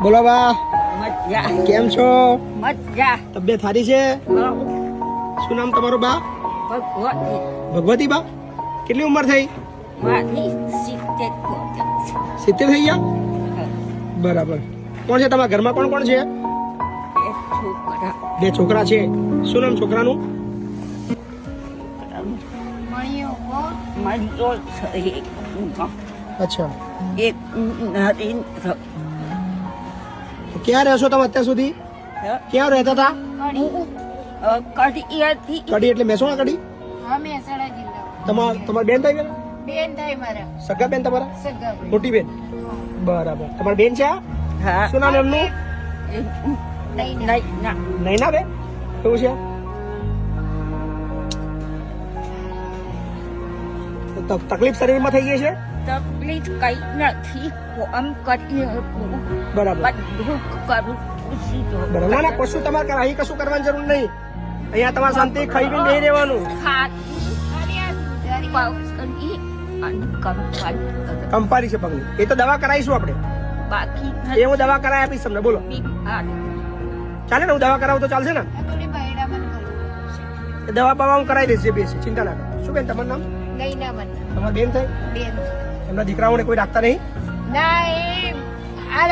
બોલો બા, મજા કેમ છો? મજા તબિયત સારી છે? શું નામ તમારું બા? ભગવતી ભગવતી બા. કેટલી ઉંમર થઈ? મારી 70 70 થઈ ગયા? બરાબર. કોણ છે તમારા ઘરમાં? કોણ કોણ છે? એક છોકરા 2 છોકરા છે. શું નામ છોકરાનું? મળ્યો છે એક અચ્છા. એક નરેન્દ્ર ક્યાં રહેશો તમે અત્યાર સુધી? ક્યાં રહેતા હતા? કડિયાથી કડી એટલે મહેસાણા કડી? હા, મહેસાણા જિલ્લો. તમારી બેન થાય? બેન થાય મારા. સગા બેન તમારા? સગા બેન. મોટી બેન. બરાબર. તમારી બેન છે આ? હા શું નામ એમનું? નૈના નૈના બેન. કેવું છે? તકલીફ શરીરમાં થઈ ગઈ છે? તકલીફ કઈ નથી કોમ કરી શકું બરાબર. બધું કરું ખુશી તો બરાબર. ના ના, કશું તમારે અહીં કશું કરવાની જરૂર નહીં. અહીંયા તમારે શાંતિ ખાઈ પીને બેસી રહેવાનું. પાઉસની અને કંપાઈ કંપારી છે પગની. એ તો દવા કરાવીશું આપણે. બાકી એ હું દવા કરાવી આપીશ તમને. બોલો, ચાલે ને? હું દવા કરાવું તો ચાલશે ને? આ થોડી બૈડા મને કરવું છે. એ દવા બવા હું કરાવી દઈશ. જે બેસી ચિંતા ના કરો. શું બેન તમારું નામ? ગઈના મને. તમારી બેન થાય? બેન. એમના દીકરાઓને કોઈ રાખતા નહીં? ના, એ આ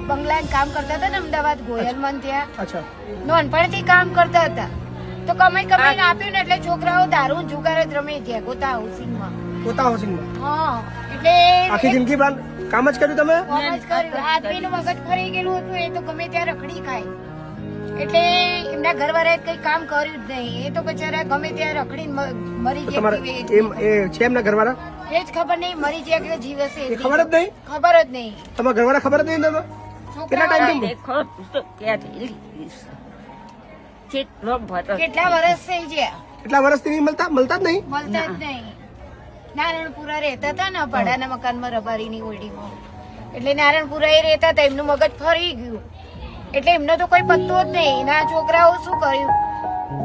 બંગલામાં કામ કરતા હતા ને અમદાવાદ ગોયલમન ત્યાં. અચ્છા. નોનપણથી કામ કરતા હતા. તો કમાઈને આપ્યું ને એટલે છોકરાઓ દારૂ જુગાર જ રમે ત્યાં ગોતા હાઉસિંગમાં. પોતા હાઉસિંગમાં હા, એટલે આખી જિંદગી કામ જ કર્યું તમે? કોમ જ કર્યું. આદમીનું મગજ ફરી ગયેલું હતું. એ તો ગમે ત્યાં રખડી ખાય. એટલે એમના ઘરવાળાએ કઈ કામ કર્યું જ નહીં. એ તો બચારા ગમે ત્યાં રખડીને મરી તો ગયા. તમારે એ છે એમના ઘરવાળા? એ જ ખબર નહીં મરી ગયા કે જીવશે. એ ખબર જ નહીં? ખબર જ નહીં. તમારા ઘરવાળા ખબર જ નહીં તમે? કેટલા ટાઈમ દેખો તો ક્યારે કેટલો ભરત કેટલા વર્ષ થઈ ગયા કેટલા વર્ષથી નહીં મળતા જ નહીં? મળતા જ નહીં. નારાયણપુરા રહેતા હતા ને ભાડાના મકાનમાં રબારીની ઓરડીમાં. એટલે નારાયણપુરા એ રહેતા હતા. એમનું મગજ ફરી ગયું. એટલે એમને તો કોઈ પત્તો જ નહીં. ના છોકરાઓ શું કર્યું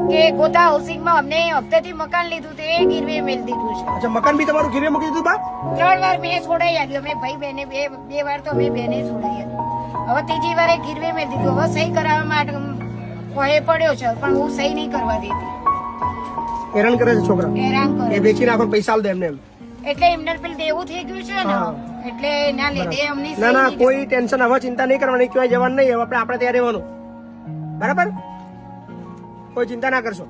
કે ગોતા હાઉસિંગમાં અમને હપ્તાથી મકાન લીધું તે ગીરવે મેલ દીધું છે. અચ્છા, મકાન બી તમારું ગીરવે મૂકી દીધું બા? 3 વાર મેં છોડાઈ આવ્યું. અમે ભાઈ બહેને બે વાર તો અમે બેને છોડાઈ આવ્યું. હવે ત્રીજી વારે ગીરવે મેલ દીધું. હવે સહી કરાવવા માટે કોઈ પડ્યો છે પણ હું સહી નહીં કરવા દેતી. હેરાન કરે છે છોકરા. હેરાન એ કરે. વેચી નાખો, પૈસા આલ દે એમને એમ. એટલે એમને પેલું દેવું થઈ ગયું છે ને. હા. એટલે એના લીધે અમની ના ના, કોઈ ટેન્શન હવે ચિંતા નહીં કરવાની. ક્યાંય જવાનું નહીં. હવે આપણે ત્યાં રહેવાનું. બરાબર? કોઈ ચિંતા ના કરશો.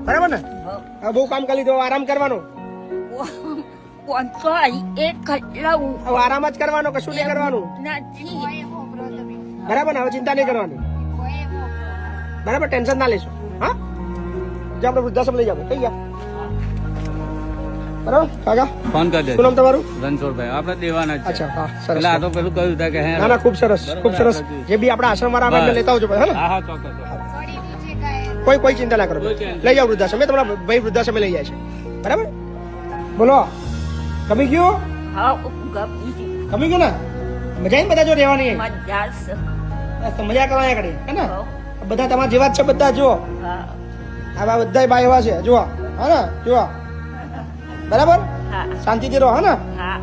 બરાબર ને? હવે બહુ કામ કરી લીધું. હવે આરામ કરવાનો. કોણસો એક કલાવું હવે આરામ જ કરવાનો, કશું નહીં કરવાનું. નથી બરાબર ને? હવે ચિંતા નહીં કરવાની. બરાબર? ટેન્શન ના લેશો. હા, જો આપણે વૃદ્ધાશ્રમ લઈ જાવ. કઈ ગયા? બરાબર કાકા? ફોન કરી દે. શું નામ તમારું? રણછોડભાઈ આપણે દેવાના જ છે. અચ્છા, હા, સરસ. એટલે આ તો પેલું કહ્યું હતા કે હે ના ના, ખૂબ સરસ, ખૂબ સરસ. જે બી આપણા આશ્રમ વાળા આવે એમને લેતા આવજો ભાઈ, હે ને? હા હા ચોક્કસ કોઈ ચિંતા ના કરો. લઈ જાઓ વૃદ્ધાશ્રમ. તમારા ભાઈ વૃદ્ધાશ્રમ લઈ જાય છે. બરાબર? બોલો, ગમી ગયું? હા ગમી ગમી ગયું ને? મજા આવી બધા જો રહેવાની? મજા છે. મજા કરવાની કરી, હે ને? હો. બધા તમારા જેવા જ છે બધા. જુઓ, હા આવા બધા બા એવા છે. જુઓ, હા ને? જુઓ, બરાબર? હા શાંતિથી રહો, હે ને? હા